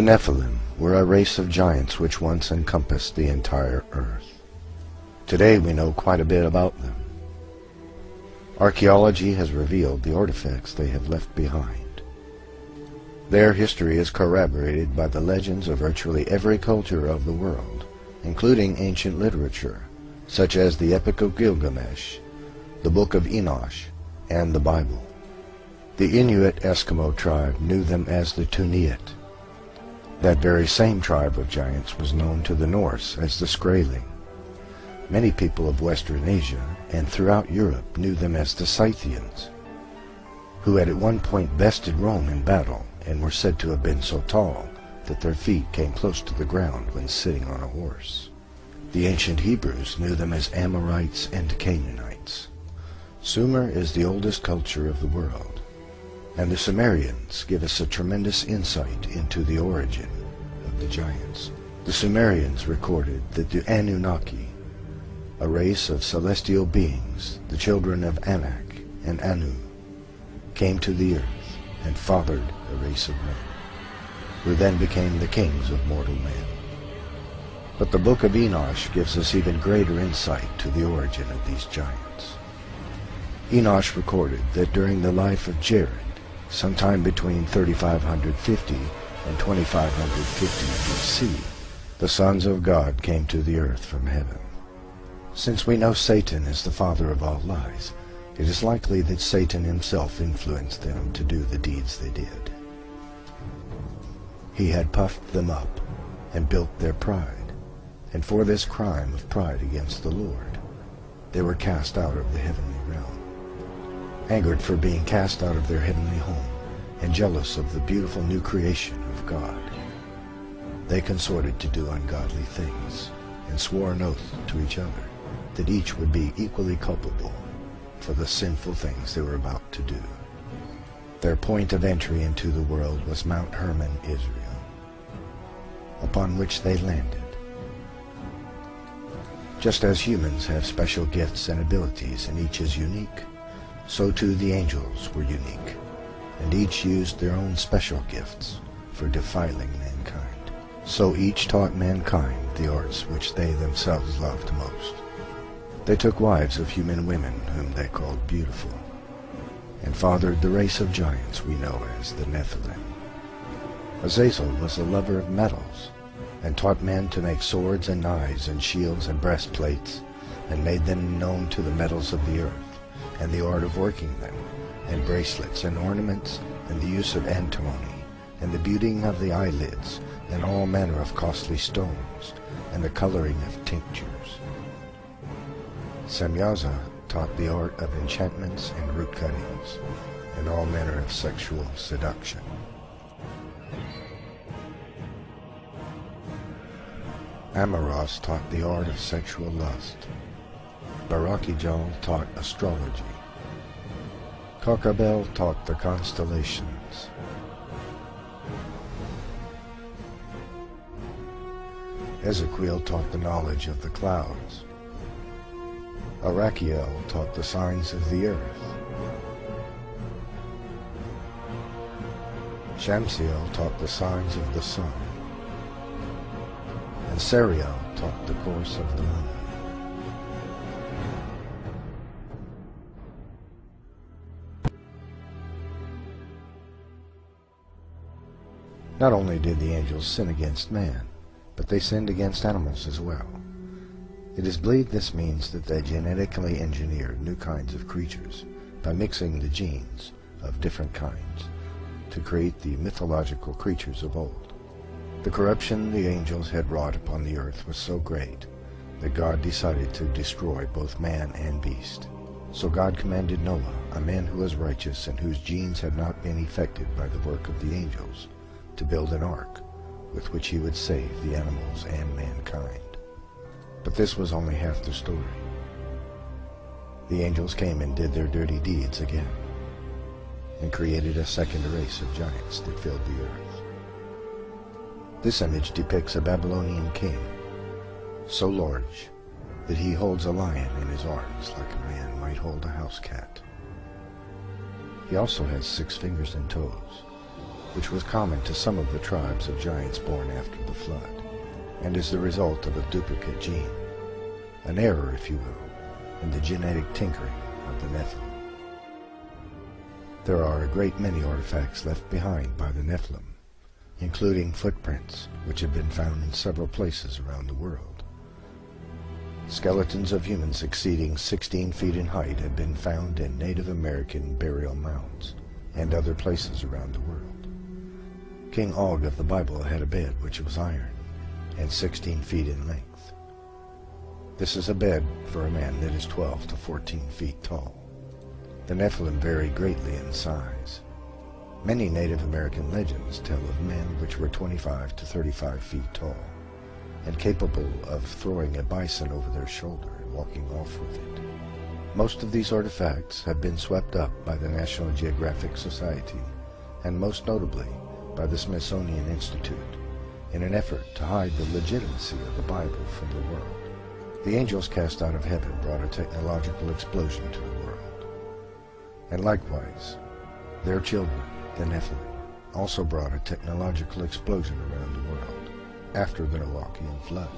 The Nephilim were a race of giants which once encompassed the entire earth. Today we know quite a bit about them. Archaeology has revealed the artifacts they have left behind. Their history is corroborated by the legends of virtually every culture of the world, including ancient literature, such as the Epic of Gilgamesh, the Book of Enosh, and the Bible. The Inuit Eskimo tribe knew them as the Tuniat. That very same tribe of giants was known to the Norse as the Skraeling. Many people of Western Asia and throughout Europe knew them as the Scythians, who had at one point bested Rome in battle and were said to have been so tall that their feet came close to the ground when sitting on a horse. The ancient Hebrews knew them as Amorites and Canaanites. Sumer is the oldest culture of the world, and the Sumerians give us a tremendous insight into the origin of the giants. The Sumerians recorded that the Anunnaki, a race of celestial beings, the children of Anak and Anu, came to the earth and fathered a race of men, who then became the kings of mortal men. But the Book of Enosh gives us even greater insight to the origin of these giants. Enosh recorded that during the life of Jared, sometime between 3550 and 2550 BC, the sons of God came to the earth from heaven. Since we know Satan is the father of all lies, it is likely that Satan himself influenced them to do the deeds they did. He had puffed them up and built their pride, and for this crime of pride against the Lord, they were cast out of the heavenly realm. Angered for being cast out of their heavenly home, and jealous of the beautiful new creation of God, they consorted to do ungodly things, and swore an oath to each other that each would be equally culpable for the sinful things they were about to do. Their point of entry into the world was Mount Hermon, Israel, upon which they landed. Just as humans have special gifts and abilities and each is unique, so too the angels were unique, and each used their own special gifts for defiling mankind. So each taught mankind the arts which they themselves loved most. They took wives of human women whom they called beautiful, and fathered the race of giants we know as the Nephilim. Azazel was a lover of metals, and taught men to make swords and knives and shields and breastplates, and made them known to the metals of the earth, and the art of working them, and bracelets and ornaments, and the use of antimony, and the beauty of the eyelids, and all manner of costly stones, and the coloring of tinctures. Semyaza taught the art of enchantments and root cuttings, and all manner of sexual seduction. Amoros taught the art of sexual lust. Barakijal taught astrology. Kokabel taught the constellations. Ezekiel taught the knowledge of the clouds. Arachiel taught the signs of the earth. Shamsiel taught the signs of the sun. And Sariel taught the course of the moon. Not only did the angels sin against man, but they sinned against animals as well. It is believed this means that they genetically engineered new kinds of creatures by mixing the genes of different kinds to create the mythological creatures of old. The corruption the angels had wrought upon the earth was so great that God decided to destroy both man and beast. So God commanded Noah, a man who was righteous and whose genes had not been affected by the work of the angels, to build an ark with which he would save the animals and mankind. But this was only half the story. The angels came and did their dirty deeds again, and created a second race of giants that filled the earth. This image depicts a Babylonian king, so large that he holds a lion in his arms like a man might hold a house cat. He also has 6 fingers and toes, which was common to some of the tribes of giants born after the flood, and is the result of a duplicate gene, an error, if you will, in the genetic tinkering of the Nephilim. There are a great many artifacts left behind by the Nephilim, including footprints, which have been found in several places around the world. Skeletons of humans exceeding 16 feet in height have been found in Native American burial mounds and other places around the world. King Og of the Bible had a bed which was iron and 16 feet in length. This is a bed for a man that is 12 to 14 feet tall. The Nephilim vary greatly in size. Many Native American legends tell of men which were 25 to 35 feet tall, and capable of throwing a bison over their shoulder and walking off with it. Most of these artifacts have been swept up by the National Geographic Society, and most notably by the Smithsonian Institute, in an effort to hide the legitimacy of the Bible from the world. The angels cast out of heaven brought a technological explosion to the world. And likewise, their children, the Nephilim, also brought a technological explosion around the world after the Noachian flood.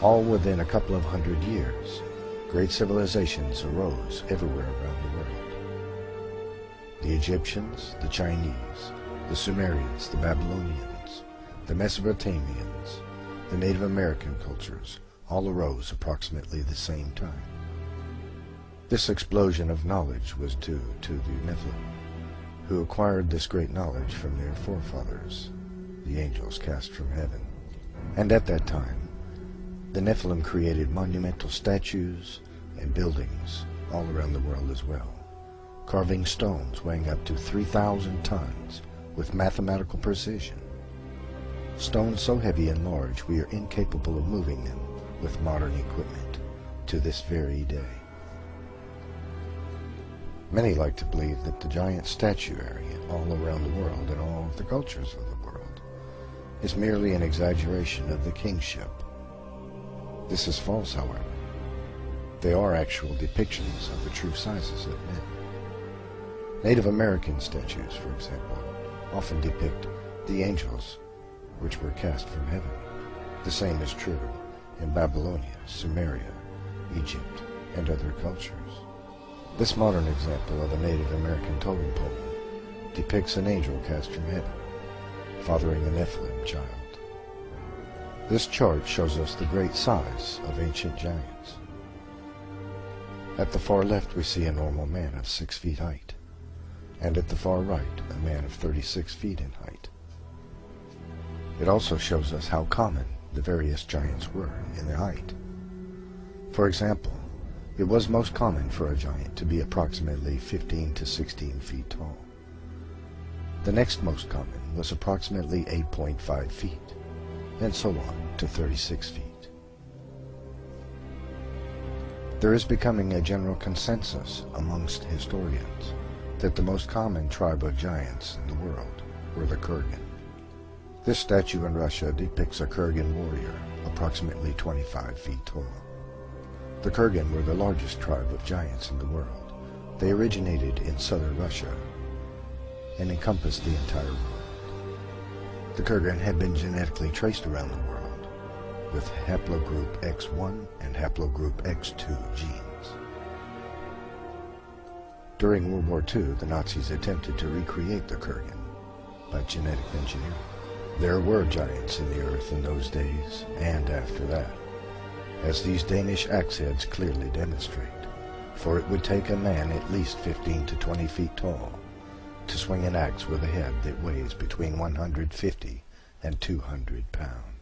All within a couple of hundred years, great civilizations arose everywhere around the world. The Egyptians, the Chinese, the Sumerians, the Babylonians, the Mesopotamians, the Native American cultures all arose approximately the same time. This explosion of knowledge was due to the Nephilim, who acquired this great knowledge from their forefathers, the angels cast from heaven. And at that time, the Nephilim created monumental statues and buildings all around the world as well, carving stones weighing up to 3,000 tons with mathematical precision. Stones so heavy and large we are incapable of moving them with modern equipment to this very day. Many like to believe that the giant statuary all around the world and all of the cultures of the world is merely an exaggeration of the kingship. This is false, however. They are actual depictions of the true sizes of men. Native American statues, for example, often depict the angels which were cast from heaven. The same is true in Babylonia, Sumeria, Egypt, and other cultures. This modern example of a Native American totem pole depicts an angel cast from heaven, fathering a Nephilim child. This chart shows us the great size of ancient giants. At the far left we see a normal man of 6 feet height, and at the far right a man of 36 feet in height. It also shows us how common the various giants were in their height. For example, it was most common for a giant to be approximately 15 to 16 feet tall. The next most common was approximately 8.5 feet, and so on to 36 feet. There is becoming a general consensus amongst historians that the most common tribe of giants in the world were the Kurgan. This statue in Russia depicts a Kurgan warrior approximately 25 feet tall. The Kurgan were the largest tribe of giants in the world. They originated in southern Russia and encompassed the entire world. The Kurgan had been genetically traced around the world with haplogroup X1 and haplogroup X2 genes. During World War II, the Nazis attempted to recreate the Kurgan by genetic engineering. There were giants in the earth in those days and after that, as these Danish axe heads clearly demonstrate, for it would take a man at least 15 to 20 feet tall to swing an axe with a head that weighs between 150 and 200 pounds.